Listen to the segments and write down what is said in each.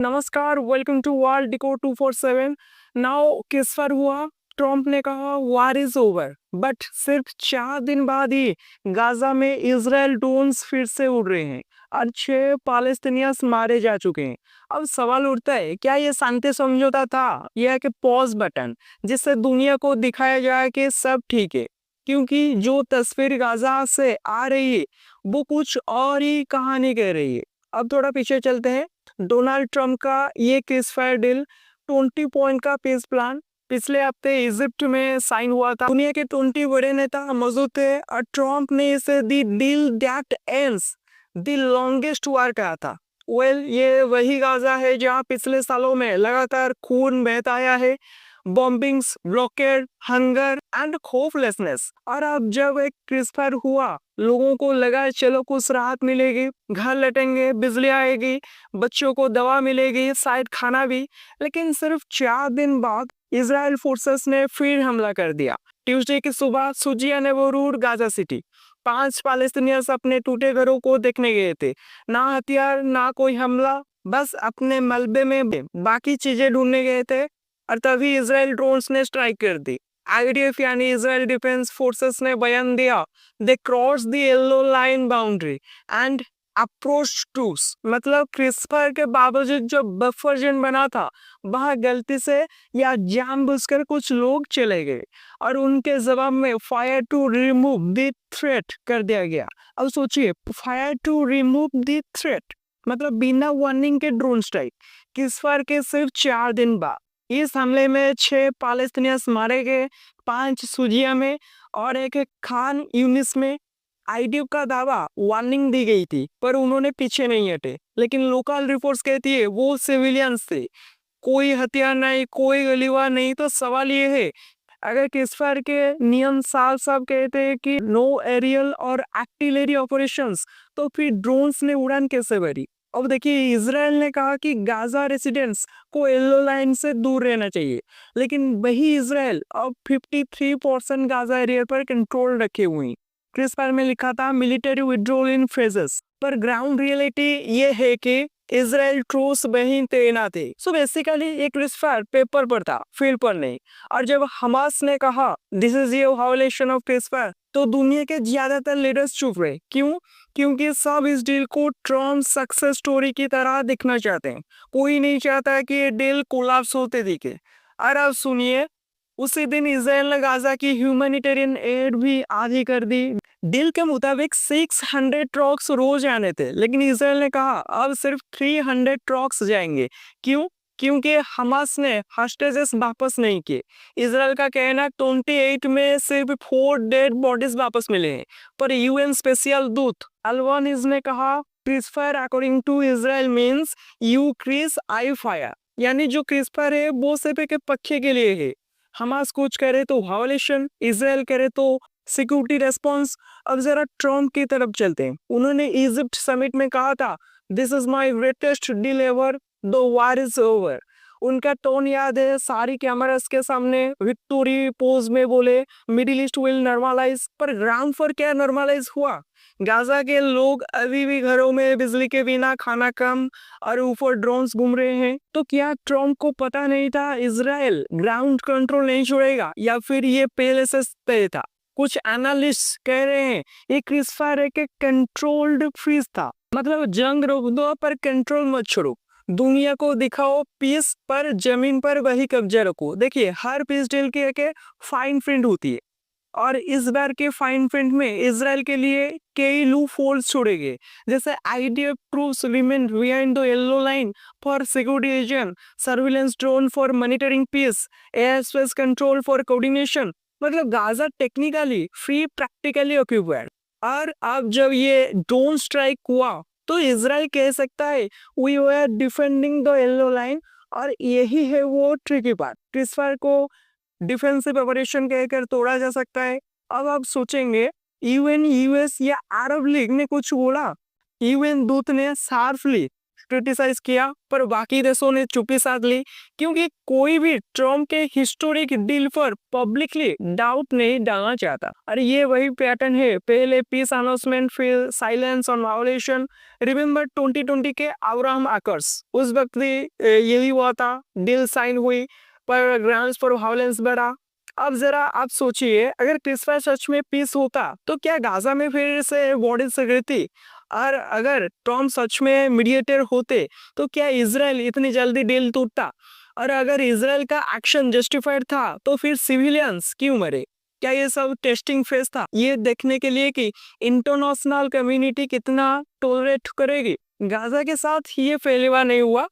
नमस्कार, welcome to world decode 247। Now किस पर हुआ? ट्रम्प ने कहा वार इज ओवर, बट सिर्फ 4 दिन बाद ही गाजा में इजराइल ड्रोन्स फिर से उड़ रहे हैं और 6 पालेस्तीनियंस मारे जा चुके हैं। अब सवाल उठता है, क्या ये शांति समझौता था या कि पॉज बटन जिससे दुनिया को दिखाया जाए कि सब ठीक है? क्योंकि जो तस्वीर गाजा से आ रही है वो कुछ और ही कहानी कह रही है। अब थोड़ा पीछे चलते हैं। डोनाल्ड ट्रंप का ये केसफायर डील 20 पॉइंट का पीस प्लान पिछले हफ्ते इजिप्ट में साइन हुआ था। दुनिया के 20 बड़े नेता मौजूद थे और ट्रंप ने इसे the deal that ends the longest war कहा था। ये वही गाजा है जहां पिछले सालों में लगातार खून बहता आया है, bombings, blockade, hunger and hopelessness. और अब जब एक क्रिसफायर हुआ, लोगों को लगा चलो कुछ राहत मिलेगी, घर लौटेंगे, बिजली आएगी, बच्चों को दवा मिलेगी, शायद खाना भी। लेकिन सिर्फ 4 दिन बाद इजराइल फोर्सेस ने फिर हमला कर दिया। ट्यूसडे की सुबह सुजिया नेवरूर गाजा सिटी 5 पैलेस्टीनियंस अपने टूटे घरों को देखने गए थे। ना हथियार, ना कोई हमला, बस अपने मलबे में बाकी चीजें ढूंढने गए थे। और तभी इजराइल ड्रोन्स ने स्ट्राइक कर दी। आईडीएफ यानी इजराइल डिफेंस फोर्सेस ने बयान दिया, they cross the yellow line boundary and approach troops. मतलब क्रिसफायर के बावजूद जो बफर जोन बना था वहां गलती से या जानबूझकर कुछ लोग चले गए और उनके जवाब में fire to remove the threat कर दिया गया। अब सोचिए, fire to remove the threat मतलब बिना वार्निंग के ड्रोन स्ट्राइक। क्रिसफायर के सिर्फ 4 दिन बाद इस हमले में 6 पैलेस्टीनियंस मारे गए, 5 सुजिया में और एक खान यूनिस में। आईडीएफ का दावा वार्निंग दी गई थी पर उन्होंने पीछे नहीं हटे। लेकिन लोकल रिपोर्ट्स कहती है वो सिविलियंस थे, कोई हथियार नहीं, कोई गोलीबार नहीं। तो सवाल ये है, अगर किसफायर के नियम साफ साफ कहते हैं कि नो एरियल और आर्टिलरी ऑपरेशंस, तो फिर ड्रोन्स ने उड़ान कैसे भरी? अब देखिए, इजराइल ने कहा कि गाजा रेसिडेंट्स को येलो लाइन से दूर रहना चाहिए, लेकिन वही इजराइल अब 53% गाजा एरिया पर कंट्रोल रखे हुए हैं। क्रिसफायर में लिखा था मिलिट्री विड्रॉल इन फेजेस, पर ग्राउंड रियलिटी ये है कि इजराइल ट्रूस वहीं तैनात है। सो बेसिकली ये क्रिसफायर पेपर पर था, फील्ड पर नहीं। और जब हमास ने कहा this is a violation of ceasefire, तो दुनिया के ज्यादातर लीडर्स चुप रहे। क्यों? क्योंकि सब इस डील को ट्रम्प सक्सेस स्टोरी की तरह दिखना चाहते हैं। कोई नहीं चाहता कि ये डील कोलैप्स होते दिखे। और अब सुनिए, उसी दिन इजराइल ने गाजा की ह्यूमैनिटेरियन एड भी आधी कर दी। डील के मुताबिक 600 ट्रक्स रोज आने थे, लेकिन इजराइल ने कहा अब सिर्फ 300 ट्रक्स जाएंगे। क्यों? क्योंकि हमास ने हॉस्टेजेस वापस नहीं किए। इजराइल का कहना 28 में सिर्फ 4 डेड बॉडीज वापस मिले हैं। पर यूएन स्पेशल दूत अल्वानिज ने कहा ceasefire according to Israel means you क्रिस आई फायर, यानी जो क्रिसफायर है वो सिर्फ एक पक्के के लिए है। हमास कुछ करे तो वायलेशन, इजराइल करे तो सिक्योरिटी रेस्पॉन्स। अब जरा ट्रम्प की तरफ चलते हैं। उन्होंने इजिप्ट समिट में कहा था this is my greatest deal ever, the war is over. उनका टोन याद है, सारी कैमरास के सामने विक्टोरी पोज में बोले मिडिल ईस्ट विल नॉर्मलाइज। पर ग्राउंड पर क्या नॉर्मलाइज हुआ? गाजा के लोग अभी भी घरों में बिजली के बिना, खाना कम और ऊपर ड्रोन्स घूम रहे हैं। तो क्या ट्रम्प को पता नहीं था इजराइल ग्राउंड कंट्रोल नहीं छोड़ेगा, या फिर ये पहले से तय था? कुछ एनालिस्ट कह रहे हैं ये क्रिसफायर एक कंट्रोल्ड फ्रीज था, मतलब जंग रोक दो पर कंट्रोल मत छोड़ो। दुनिया को दिखाओ पीस, पर जमीन पर वही कब्जा रखो। देखिए, हर पीस डील की एक फाइन प्रिंट होती है और इस बार के फाइन प्रिंट में इजराइल के लिए कई लूप होल्स छोड़े गए, जैसे IDF troops remain behind the yellow line for security reason, surveillance drone for monitoring peace, air space control for coordination. मतलब Gaza technically free, practically occupied. और अब जब ये ड्रोन स्ट्राइक हुआ तो इजराइल कह सकता है we were defending the yellow line. और यही है वो ट्रिकी पार्ट, क्रिसफायर को डिफेंसिव ऑपरेशन कहकर तोड़ा जा सकता है। अब आप सोचेंगे यूएन, यूएस या अरब लीग ने कुछ बोला? यूएन दूत ने शार्पली क्रिटिसाइज किया, पर बाकी देशों ने चुप्पी साध ली, क्योंकि कोई भी ट्रम्प के हिस्टोरिक डील पर पब्लिकली डाउट नहीं डालना चाहता। और ये वही पैटर्न है, पहले पीस अनाउंसमेंट, फिर साइलेंस ऑन वायोलेशन। रिमेंबर 2020 के अब्राहम अकर्स, उस वक्त भी यही हुआ था, डील साइन हुई पर ग्राउंड्स पर वायलेंस बढ़ा। अब जरा आप सोचिए, अगर सीज़फायर सच में पीस होता तो क्या गाजा में फिर से वॉर से गिरती? और अगर ट्रम्प सच में मीडिएटर होते तो क्या इजराइल इतनी जल्दी डील टूटता? और अगर इजराइल का एक्शन जस्टिफाइड था तो फिर सिविलियंस क्यों मरे? क्या ये सब टेस्टिंग फेज था, ये देखने के लिए कि इंटरनेशनल कम्युनिटी कितना टॉलरेट करेगी? गाजा के साथ ये पहली बार नहीं हुआ।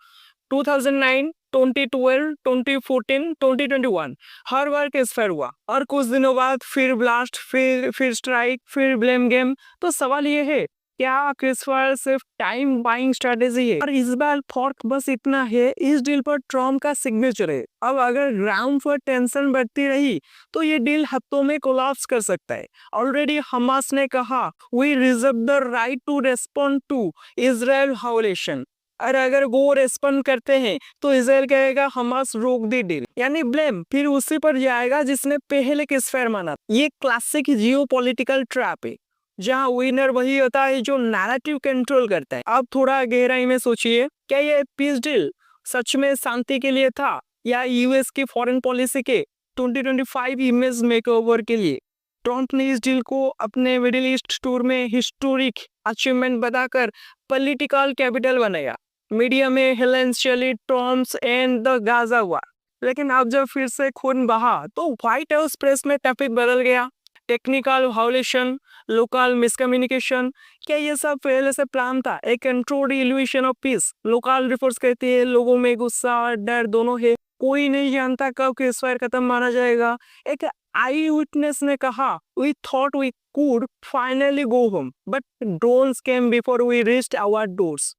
2009, 2012, 2014, 2021 हर बार केसफायर हुआ, और कुछ दिनों बाद फिर ब्लास्ट, फिर स्ट्राइक, फिर ब्लेम गेम। तो सवाल ये है, क्या केसफायर सिर्फ टाइम बाइंग स्ट्रेटेजी है? और इस बार फर्क बस इतना है, इस डील पर ट्रम्प का सिग्नेचर है। अब अगर ग्राउंड पर टेंशन बढ़ती रही तो ये डील हफ्तों में कोलैप्स कर सकता है। ऑलरेडी हमास ने कहा, we reserve the right to respond to Israel violation. और अगर वो रेस्पॉन्ड करते हैं तो इजराइल कहेगा हमास रोक दी डील, यानी ब्लेम फिर उसी पर जाएगा जिसने पहले केसफायर माना। ये क्लासिक जियोपॉलिटिकल ट्रैप है, जहां विनर वही होता है जो नैरेटिव कंट्रोल करता है। अब थोड़ा गहराई में सोचिए, क्या ये पीस डील सच में शांति के लिए था, या यूएस की फॉरेन पॉलिसी के 2025 इमेज मेकओवर के लिए? ट्रम्प ने इस डील को अपने मिडिल ईस्ट टूर में हिस्टोरिक अचीवमेंट बताकर पॉलिटिकल कैपिटल बनाया। मीडिया में हेलेंस चली, ट्रम्प एंड द गाजा हुआ। लेकिन अब जब फिर से खून बहा तो व्हाइट हाउस प्रेस में टॉपिक बदल गया। टेक्निकल वायोलेशन, लोकल मिसकम्युनिकेशन, क्या ये सब पहले से प्लान था? एक controlled evolution of peace. Local reports कहती है लोगों में गुस्सा और डर दोनों है, कोई नहीं जानता कब केसफायर खत्म माना जाएगा। एक आई विटनेस ने कहा, we thought we could finally go home, but drones came before we reached our doors.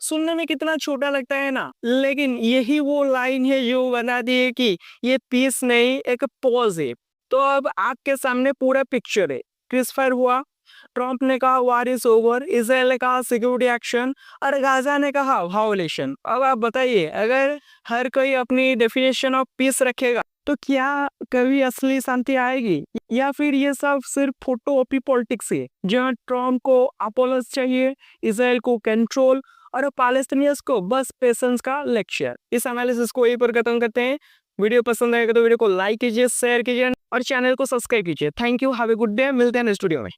सुनने में कितना छोटा लगता है ना, लेकिन यही वो लाइन है जो बता दी है कि ये पीस नहीं, एक पॉज है। तो अब आपके सामने पूरा पिक्चर है। सीज़फायर हुआ, ट्रम्प ने कहा वार इज ओवर, इजराइल ने कहा सिक्योरिटी एक्शन, और गाजा ने कहा वायोलेशन। अब आप बताइए, अगर हर कोई अपनी डेफिनेशन ऑफ पीस रखेगा तो क्या कभी असली शांति आएगी, या फिर ये सब सिर्फ फोटो ऑपी पॉलिटिक्स है, जहां ट्रम्प को अपोलोज चाहिए, इजराइल को कंट्रोल और पैलेस्टीनियंस को बस पेशेंस का लेक्चर? इस एनालिसिस को यहीं पर खत्म करते हैं। वीडियो पसंद आएगा तो वीडियो को लाइक कीजिए, शेयर कीजिए और चैनल को सब्सक्राइब कीजिए। Thank you, have a good day. मिलते हैं नेक्स्ट वीडियो में।